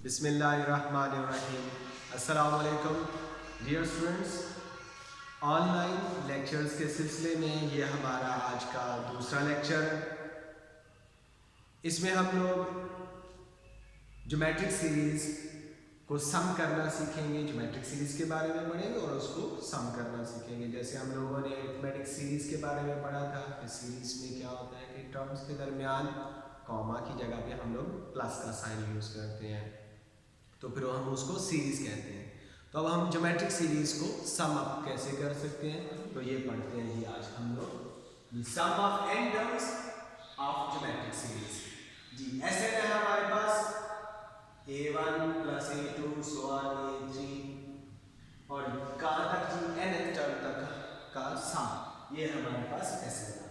बिस्मिल्लाहिर्रहमानिर्रहीम। अस्सलाम वालेकुम डियर स्टूडेंट्स। ऑनलाइन लेक्चर्स के सिलसिले में ये हमारा आज का दूसरा लेक्चर है। इसमें हम लोग ज्योमेट्रिक सीरीज़ को सम करना सीखेंगे, ज्योमेट्रिक सीरीज़ के बारे में पढ़ेंगे और उसको सम करना सीखेंगे। जैसे हम लोगों ने अरिथमेटिक सीरीज़ के बारे में पढ़ा था कि सीरीज़ में क्या होता है कि टर्म्स के दरमियान कॉमा की जगह पे हम लोग प्लस का साइन यूज़ करते हैं, तो फिर हम उसको सीरीज़ कहते हैं। तो अब हम ज्योमेट्रिक सीरीज़ को सम अप कैसे कर सकते हैं, तो ये पढ़ते हैं जी आज हम लोग sum of n terms of geometric series. जी ऐसे में हमारे पास a1 plus a2 so on a3 और कहाँ तक जी n टर्म तक का सम, ये हमारे पास ऐसे है।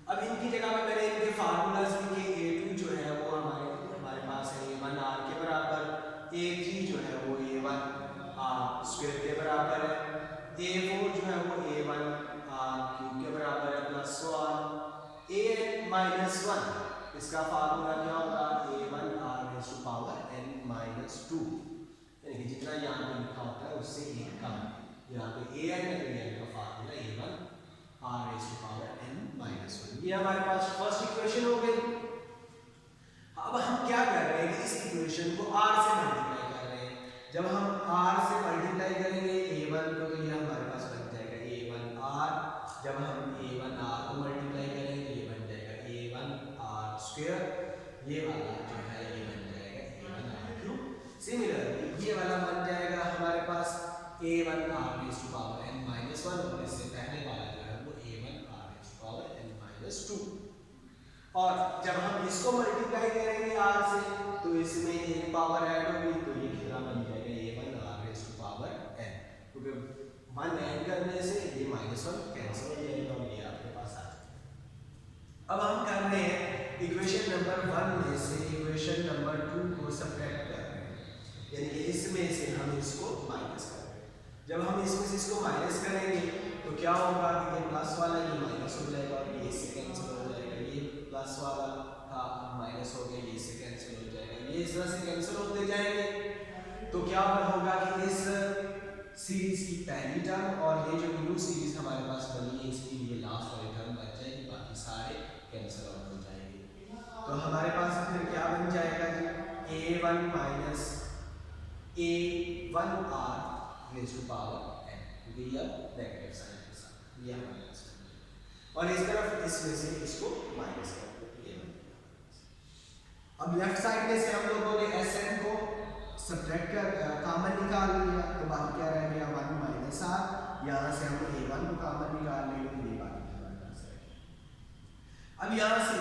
अब इनकी जगह में मैंने इनके फार्मूलाज लिखे। a2 जो है वो हमारे पास है a1 r के बराबर, a3 जो है वो a1 r स्क्वायर के बराबर है, a4 जो है वो a1 r क्यूब के बराबर है plus so on an minus 1। इसका फार्मूला क्या होगा a1 r raise to power n minus 2, यानी कि जितना यहाँ पे लिखा होता है उससे एक कम। यहाँ पे an है तो an का formula a1 r raise to power n minus 1। ये हमारे पास फर्स्ट इक्वेशन हो गई। अब हम क्या कर रहे हैं कि इस इक्वेशन को r से मल्टीप्लाई कर रहे हैं। जब हम r से मल्टीप्लाई करेंगे a1 को, तो ये हमारे पास बन जाएगा a1 r। जब हम a1 r को मल्टीप्लाई करेंगे ये बन जाएगा a1 r स्क्वायर। ये वाला जो है ये बन जाएगा a1 r क्यूब। सिमिलरली ये वाला बन जाएगा हमारे पास a1 r raise to power n minus 1 और इससे पहले वाला जो है वो a1 r raise to power n minus 2। और जब हम इसको मल्टीप्लाई करेंगे r से तो इसमें एक पावर ऐड होगी, तो ये कितना बन जाएगा a1 r raise to power n, क्योंकि 1 ऐड करने से ये -1 कैंसिल हो जाएगा और ये आपके पास आ जाएगा। अब हम कर रहे हैं इक्वेशन नंबर 1 में से इक्वेशन नंबर 2 को सब्ट्रैक्ट कर रहे हैं, यानी कि इसमें से हम इसको माइनस कर रहे हैं। जब हम इसमें से इसको माइनस करेंगे तो क्या होगा कि ये प्लस वाला ये माइनस हो जाएगा और ये इससे कैंसिल हो जाएगा। ये प्लस वाला था माइनस हो गया, ये इससे कैंसिल हो जाएगा, ये इस तरह से कैंसिल होते जाएंगे। तो क्या होगा कि इस सीरीज की पहली टर्म और ये जो न्यू सीरीज हमारे पास बनी है इसकी ये लास्ट वाली टर्म बच जाएगी, बाकी सारे कैंसिल आउट हो जाएंगे। तो हमारे पास फिर क्या बन जाएगा कि a1 minus a1 r raise to power n, क्योंकि ये नेगेटिव साइन के साथ ये हमारे पास और इस तरफ इसमें से इसको माइनस कर देंगे। अब लेफ्ट साइड में से हम लोगों ने Sn को सब्ट्रैक्ट कर कॉमन निकाल लिया, तो बाकी क्या रह गया 1 माइनस r। यहाँ से हम a1 को कॉमन निकाल लेंगे तो ये बाकी हमारे पास रह गया। अब यहाँ से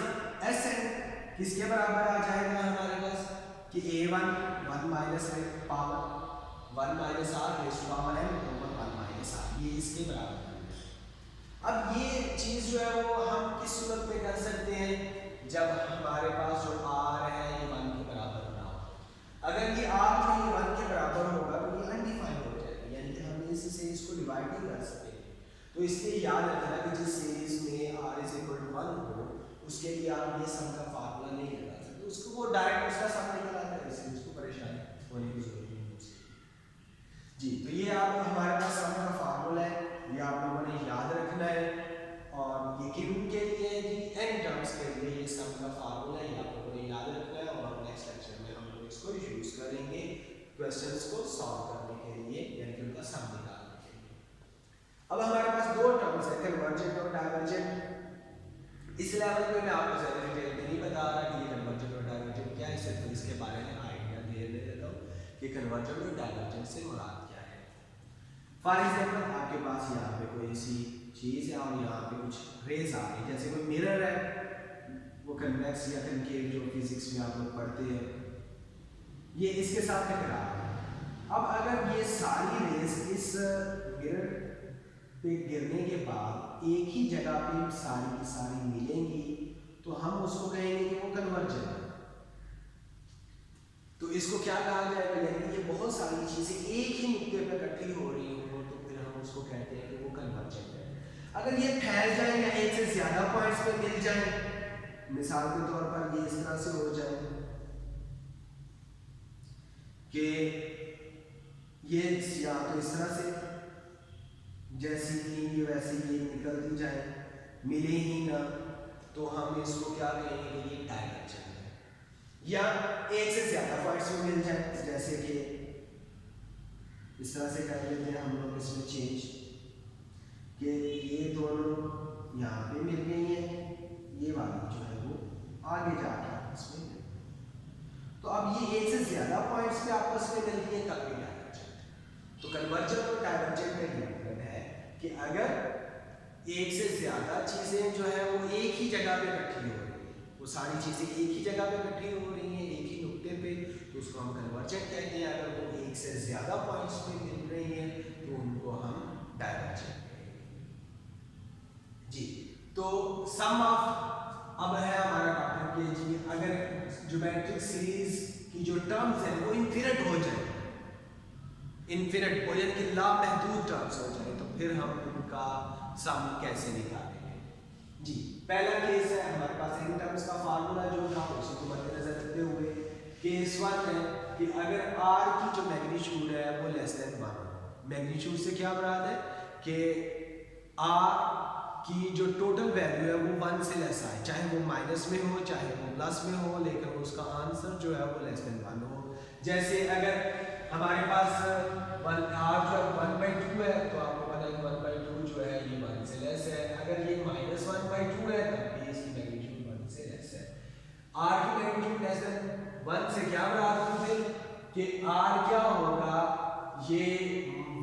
Sn किसके बराबर आ जाएगा हमारे पास कि a1 1 minus power 1 minus r raise to power n over 1 minus r, ये इसके बराबर। अब ये चीज़ जो है वो हम किस सूरत में कर सकते हैं, जब हमारे पास जो r है ये 1 के बराबर ना हो। अगर ये r जो ये 1 के बराबर होगा तो ये अनडिफाइंड हो जाएगा, यानी कि हम इससे इसको डिवाइड नहीं कर सकते। तो इसलिए याद रखना कि जिस सीरीज में r इज इक्वल टू 1 हो उसके लिए आप ये सम का फार्मूला नहीं लगा सकते, उसको वो डायरेक्ट उसका सम निकल आता है, इसलिए उसको परेशानी होने की जरूरत नहीं है जी। तो ये आप हमारे पास सम का फार्मूला है, ये आप लोगों ने याद रखना है। और ये किन के लिए जी n टर्म्स के लिए ये सम का फार्मूला है, आप लोगों ने याद रखना है और नेक्स्ट लेक्चर में हम लोग इसको यूज करेंगे क्वेश्चंस को सॉल्व करने के लिए, यानी कि उनका सम निकालने के लिए। अब हमारे पास दो टर्म्स है कन्वर्जेंट और डाइवर्जेंट। इस लेवल पे मैं आपको ज़्यादा डिटेल में नहीं बता रहा कि ये कन्वर्जेंट और डाइवर्जेंट क्या है, सिर्फ इसके बारे में आइडिया दे देता हूँ कि कन्वर्जेंट और डाइवर्जेंट से मुराद क्या है। फॉर एग्जाम्पल आपके पास यहाँ पे कोई ऐसी चीज़ है और यहाँ पे कुछ रेज आ रही है, जैसे कोई मिरर है, वो कन्वेक्स या कनकेव जो फिजिक्स में आप लोग पढ़ते हैं, ये इसके साथ टकरा रहा है। अब अगर ये सारी रेज इस मिरर पे गिरने के बाद एक ही जगह पे सारी की सारी मिलेंगी तो हम उसको कहेंगे कि वो कन्वर्जेंट है। तो इसको क्या कहा जाएगा, यानी ये बहुत सारी चीज़ें एक ही नुक्ते पर इकट्ठी हो रही हो तो फिर हम उसको कहते हैं कि वो कन्वर्जेंट है। अगर ये फैल जाए या एक से ज़्यादा पॉइंट्स पे मिल जाए, मिसाल के तौर पर ये इस तरह से हो जाए कि ये या तो इस तरह से जैसी थी वैसे ये निकलती जाए, मिले ही ना, तो हम इसको क्या कहेंगे कि ये डायवर्जेंट है। या एक से ज्यादा पॉइंट्स में मिल जाए, जैसे कि इस तरह से कर लेते हैं हम लोग इसमें चेंज कि ये दोनों यहाँ पे मिल गई है, ये वाली जो है वो आगे जाके आपस में। तो अब ये एक से ज्यादा पॉइंट्स पे आपस में मिलती है तब भी डायवर्जेंट। तो कन्वर्जेंट और डायवर्जेंट का ये मतलब है कि अगर एक से ज्यादा चीजें जो है वो एक ही जगह पे इकट्ठी हो रही है, वो सारी चीजें एक ही जगह पे इकट्ठी हो रही हैं एक ही नुक्ते पे, तो उसको हम कन्वर्जेंट कहते हैं। अगर वो एक से ज्यादा पॉइंट्स पे मिल रही हैं तो उनको हम डायवर्जेंट जी। तो सम ऑफ अब है हमारा टॉपिक के जी, अगर ज्योमेट्रिक सीरीज की जो टर्म्स हैं वो इनफिनिट हो जाए, इनफिनिट हो जाए कि लामहदूद टर्म्स हो जाए, तो फिर हम उनका सम कैसे निकालेंगे जी। पहला केस है हमारे पास इन टर्म्स का फार्मूला जो था उसको मद्देनजर रखते हुए केस 1 है कि अगर r की जो मैग्नीट्यूड है वो लेस देन 1 हो। मैग्नीट्यूड से क्या मुराद है कि r की जो टोटल वैल्यू है वो 1 से लेस आए, चाहे वो माइनस में हो चाहे वो प्लस में हो, लेकिन उसका आंसर जो है वो लेस देन 1 हो। जैसे अगर हमारे पास r जो 1/2 है तो आपको पता है कि 1/2 जो है ये 1 से लेस है। अगर ये -1/2 है तब भी इसकी मैग्नीट्यूड 1 से लेस है। r की मैग्नीट्यूड लेस देन 1 से क्या मुराद है कि r क्या होगा, ये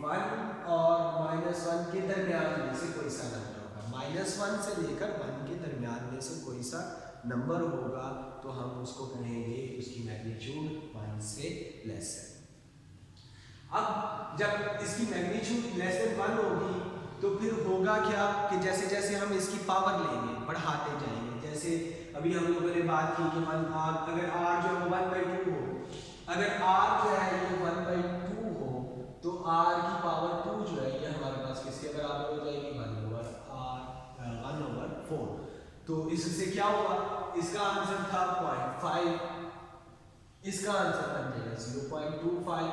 1 और -1 के दरमियान में से कोई सा नंबर होगा, -1 से लेकर 1 के दरमियान में से कोई सा नंबर होगा, तो हम उसको कहेंगे उसकी मैग्नीट्यूड 1 से लेस है। अब जब इसकी मैग्नीट्यूड लेस देन 1 होगी तो फिर होगा क्या कि जैसे जैसे हम इसकी पावर लेंगे बढ़ाते जाएंगे, जैसे अभी हम लोगों ने बात की कि अगर r जो है 1/2 हो, अगर r जो है ये 1/2 हो तो r की पावर 2 जो है ये हमारे पास किसके बराबर हो जाएगी 1/4। तो इससे क्या हुआ, इसका आंसर था 0.5, इसका आंसर बन जाएगा 0.25।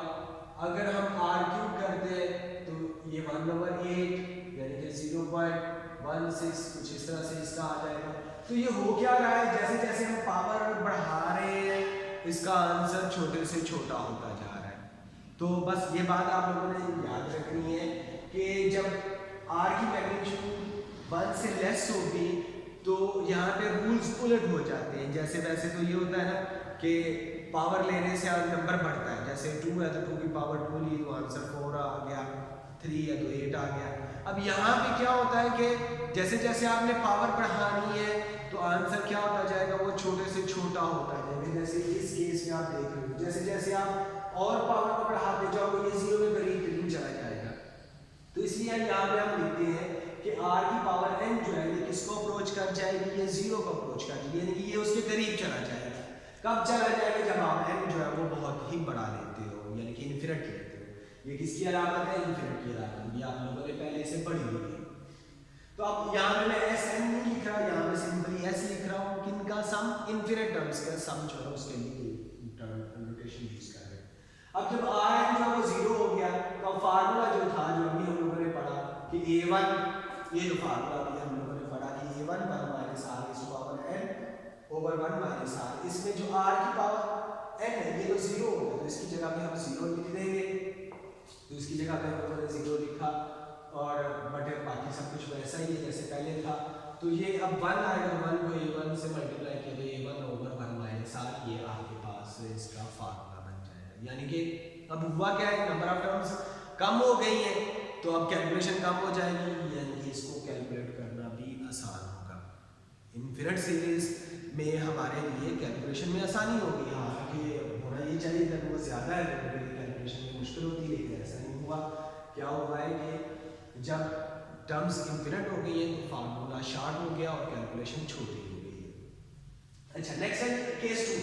अगर हम r³ करते हैं तो ये 1/8 यानी कि 0.16 कुछ इस तरह से इसका आ जाएगा। तो ये हो क्या रहा है, जैसे जैसे हम पावर बढ़ा रहे हैं इसका आंसर छोटे से छोटा होता जा रहा है। तो बस ये बात आप लोगों ने याद रखनी है कि जब r की मैग्नीट्यूड 1 से लेस होगी तो यहाँ पे रूल्स उलट हो जाते हैं। जैसे वैसे तो ये होता है ना कि पावर लेने से नंबर बढ़ता है, जैसे 2 है तो 2 की पावर 2 ली तो आंसर 4 आ गया, 3 है तो 8 आ गया। अब यहाँ पे क्या होता है कि जैसे जैसे आपने पावर बढ़ानी है तो आंसर क्या होता जाएगा, वो छोटे से छोटा होता जाएगा। जैसे इस केस में आप देख रहे हो जैसे जैसे आप और पावर को बढ़ाते जाओगे ये 0 के करीब चला जाएगा। तो इसलिए यहाँ पे हम लिखते हैं कि r की पावर n जो है ये किसको अप्रोच कर जाएगी, ये 0 को अप्रोच कर जाएगी, यानी कि ये उसके करीब चला जाएगा। कब चला जाएगा, जब आप n जो है वो बहुत ही बढ़ा लेते हो, यानी कि इन्फिनिट लेते हो। ये किसकी अलामत है, इन्फिनिट की अलामत, ये आप लोगों ने पहले से पढ़ी हुई है। तो अब यहाँ पे मैं sn नहीं लिख रहा, यहाँ पे सिंपली s लिख रहा हूँ, किनका सम, इन्फिनिट टर्म्स का सम जो है उसके लिए नोटेशन यूज कर रहे हैं। अब जब rn जो है वो 0 हो गया तो फार्मूला जो था जो अभी हम लोगों ने पढ़ा कि a1, ये जो फार्मूला अभी हम लोगों ने पढ़ा कि a1 1 माइनस r इस power n over 1 minus r, इसमें जो r की पावर n है ये तो 0 हो गया तो इसकी जगह पे हम 0 लिख देंगे। तो इसकी जगह पे हम लोगों ने 0 लिखा और बटे बाकी सब कुछ वैसा ही है जैसे पहले था। तो ये अब 1 आएगा, 1 को a1 से मल्टीप्लाई किया तो a1 ओवर 1 माइनस r, ये आपके पास इसका फार्मूला बन जाएगा। यानी कि अब हुआ क्या है, नंबर ऑफ टर्म्स कम हो गई है तो अब कैलकुलेशन कम हो जाएगी, यानी कि इसको कैलकुलेट करना भी आसान होगा। इन्फिनिट सीरीज में हमारे लिए कैलकुलेशन में आसानी होगी, हालांकि होना ये चाहिए कि वो ज़्यादा है तो कैलकुलेशन में मुश्किल होती है, लेकिन ऐसा नहीं हुआ। क्या हुआ है कि जब टर्म्स इन्फिनिट हो गई है तो फार्मूला शॉर्ट हो गया और कैलकुलेशन छोटी हो गई है। अच्छा, नेक्स्ट है केस 2।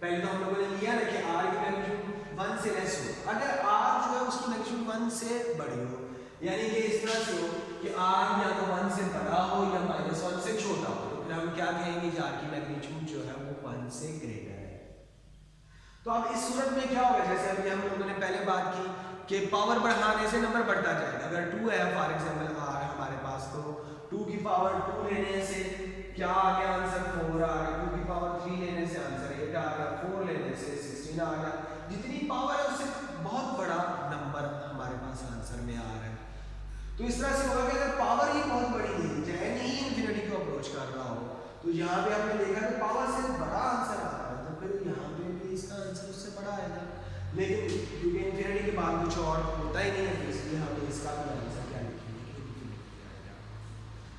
पहले तो हम लोगों ने लिया ना कि r की मैग्नीट्यूड 1 से लेस हो, अगर r जो है उसकी मैग्नीट्यूड 1 से बड़ी हो, यानी कि इस तरह से हो कि r या तो 1 से बड़ा हो या -1 से छोटा हो, तो फिर हम क्या कहेंगे कि r की मैग्नीट्यूड जो है वो 1 से ग्रेटर है। तो अब इस सूरत में क्या होगा, जैसे अभी हम लोगों ने पहले बात की कि पावर बढ़ाने से नंबर बढ़ता जाएगा। अगर 2 है फॉर एग्जांपल r हमारे पास, तो 2 की पावर 2 लेने से क्या आ गया आंसर 4 आ गया, 2 की पावर 3 लेने से आंसर 8 आ गया, 4 लेने से 16 आ गया। जितनी पावर है उससे बहुत बड़ा नंबर हमारे पास आंसर में आ रहा है। तो इस तरह से होगा कि अगर पावर ही बहुत बड़ी दे दी जाए, नहीं इन्फिनिटी को अप्रोच कर रहा हो, तो यहाँ पे हमने देखा कि पावर से बड़ा आंसर आ रहा है, तो फिर यहाँ पे भी इसका आंसर उससे बड़ा आएगा। लेकिन क्योंकि इन्फिनिटी के बाद कुछ और होता ही नहीं है, तो इसलिए हमें इसका भी आंसर क्या लिखेंगे,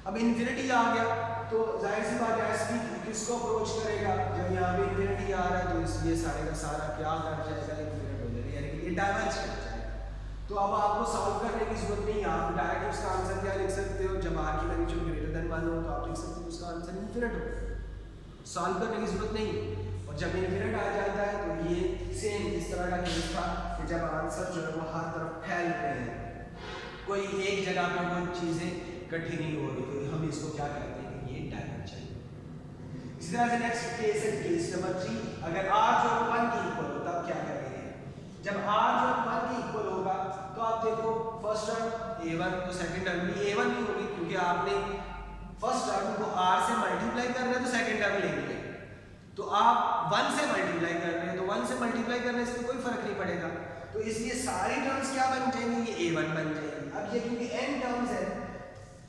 अब इन्फिनिटी आ गया तो जाहिर सी बात है एसपी किसको अप्रोच करेगा। जब यहाँ पे इन्फिनिटी आ रहा है तो इसलिए सारे का सारा क्या कर जाएगा, इन्फिनिट हो जाएगा, यानी कि ये डाइवर्ज कर जाएगा। तो अब आपको सॉल्व करने की जरूरत नहीं है, आप डायरेक्ट उसका आंसर क्या लिख सकते हो, जब r की वैल्यू ग्रेटर देन 1 हो तो आप लिख सकते हो उसका आंसर इन्फिनिट हो, सॉल्व करने की जरूरत नहीं है। और जब इन्फिनिट आ जाता है तो ये सेम इस तरह का केस था कि जब आंसर जो है वो हर तरफ फैल रहे हैं, कोई एक जगह पे वो चीजें इकट्ठी नहीं हो रही, तो हम इसको क्या कहते हैं कि ये डायमेंशन। इसी तरह से नेक्स्ट केस है केस नंबर 3, अगर r जो 1 के इक्वल हो तब क्या करेंगे, जब r जो 1 के इक्वल होगा तो आप देखो फर्स्ट टर्म a1 तो सेकंड टर्म भी a1 ही होगी, क्योंकि आपने फर्स्ट टर्म को r से मल्टीप्लाई कर रहे हैं तो सेकंड टर्म लेंगे, तो आप 1 से मल्टीप्लाई कर रहे हैं तो 1 से मल्टीप्लाई करने से कोई फर्क नहीं पड़ेगा, तो इसलिए सारी टर्म्स क्या बन जाएंगी, ये a1 बन जाएंगी। अब ये क्योंकि n टर्म्स है,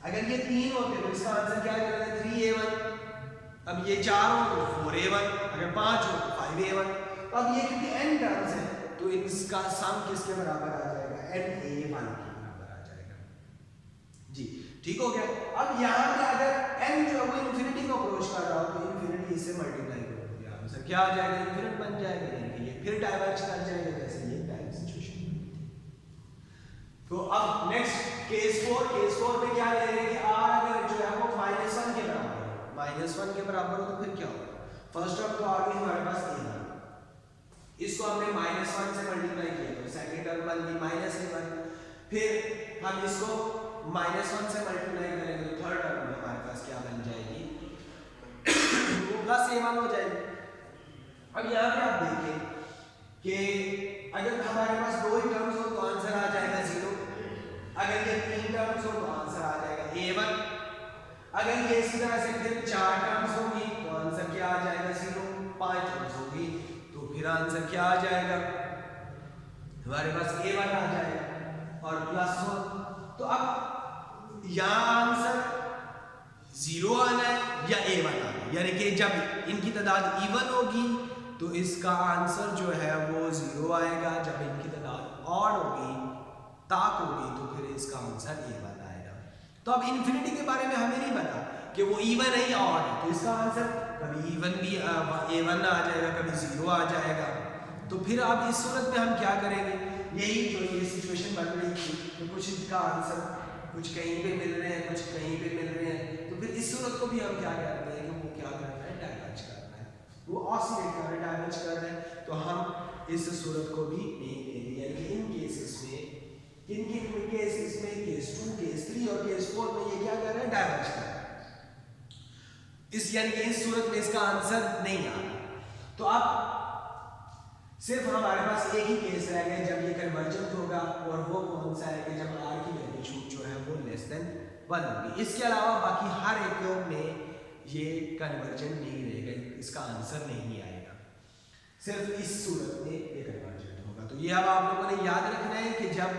अगर ये 3 होते तो इसका आंसर क्या आ जाता है 3a1, अब ये 4 हो तो 4a1, अगर 5 हो तो 5a1, तो अब ये क्योंकि n टर्म्स है तो इसका सम किसके बराबर आ जाएगा, n a1 के बराबर आ जाएगा जी, ठीक हो गया। अब यहाँ पे अगर n जो है वो इन्फिनिटी को अप्रोच कर रहा हो तो इन्फिनिटी इससे मल्टीप्लाई करोगे, आंसर क्या आ जाएगा, इन्फिनिट बन जाएगा, यानी ये फिर डाइवर्ज कर जाएगा जैसे ये पहली सिचुएशन में थी। तो अब नेक्स्ट केस 4 में क्या ले रहे हैं कि r अगर जो है वो -1 के बराबर हो, -1 के बराबर हो तो फिर क्या होगा, फर्स्ट टर्म तो आ गई हमारे पास a1, इसको हमने -1 से मल्टीप्लाई किया तो सेकंड टर्म बन गई -a1, फिर हम इसको -1 से मल्टीप्लाई करेंगे तो थर्ड टर्म में हमारे पास क्या बन जाएगी +a1 हो जाएगी। अब यहाँ पे आप देखें कि अगर हमारे पास 2 ही टर्म्स हो तो आंसर आ जाएगा 0, अगर ये 3 टर्म्स हो तो आंसर आ जाएगा a1, अगर ये इसी तरह से फिर 4 टर्म्स होगी तो आंसर क्या आ जाएगा 0, 5 टर्म्स होगी तो फिर आंसर क्या आ जाएगा हमारे पास a1 आ जाएगा और +1, तो अब यहाँ आंसर 0 आना है या a1 आना है, यानी कि जब इनकी तादाद इवन होगी तो इसका आंसर जो है वो 0 आएगा, जब इनकी तादाद ऑड होगी ताक होगी तो फिर इसका आंसर a1 आएगा। तो अब इन्फिनिटी के बारे में हमें नहीं पता कि वो इवन है या ऑड है, तो इसका आंसर कभी इवन भी a1 आ जाएगा, कभी 0 आ जाएगा। तो फिर अब इस सूरत में हम क्या करेंगे, यही जो ये सिचुएशन बन रही थी तो कुछ इसका आंसर कुछ कहीं पे मिल रहे हैं, कुछ कहीं पे मिल रहे हैं, तो फिर इस सूरत को भी हम क्या करते हैं कि वो क्या करना है, डाइवर्ज करना है, वो ऑसिलेट कर रहा है, डाइवर्ज कर रहे हैं, तो हम इस सूरत को भी नहीं लेंगे, यानी कि इन केसेस में केस 2, केस 3 और केस 4 में ये क्या कर रहा है, डाइवर्ज कर रहा है, इस यानी कि इस सूरत में इसका आंसर नहीं आ रहा। तो अब सिर्फ हमारे पास एक ही केस रह गया जब ये कन्वर्जेंट होगा, और वो कौन सा है कि जब r की वैल्यू जो है वो <1 होगी। इसके अलावा बाकी हर एक में ये कन्वर्जेंट नहीं रहेगा, इसका आंसर नहीं आएगा, सिर्फ इस सूरत में ये कन्वर्जेंट होगा। तो ये अब आप लोगों ने याद रखना है कि जब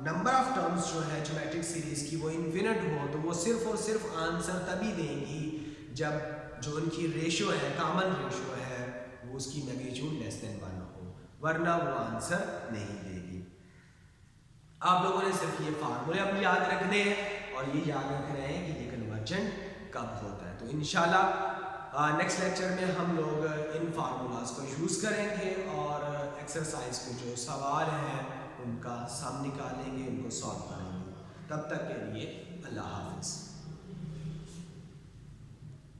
नंबर ऑफ टर्म्स जो है ज्योमेट्रिक सीरीज की वो इन्फिनिट हो तो वो सिर्फ और सिर्फ आंसर तभी देंगी जब जो उनकी रेशो है, कॉमन रेशो है, वो उसकी मैग्नीट्यूड <1 हो, वरना वो आंसर नहीं देगी। आप लोगों ने सिर्फ ये फार्मूले अब याद रखने हैं और ये याद रखना है कि ये कन्वर्जेंट कब होता है। तो इंशाल्लाह नेक्स्ट लेक्चर में हम लोग इन फार्मूलाज को यूज़ करेंगे और एक्सरसाइज के जो सवाल हैं उनका सम निकालेंगे, उनको सॉल्व करेंगे। तब तक के लिए अल्लाह हाफिज़।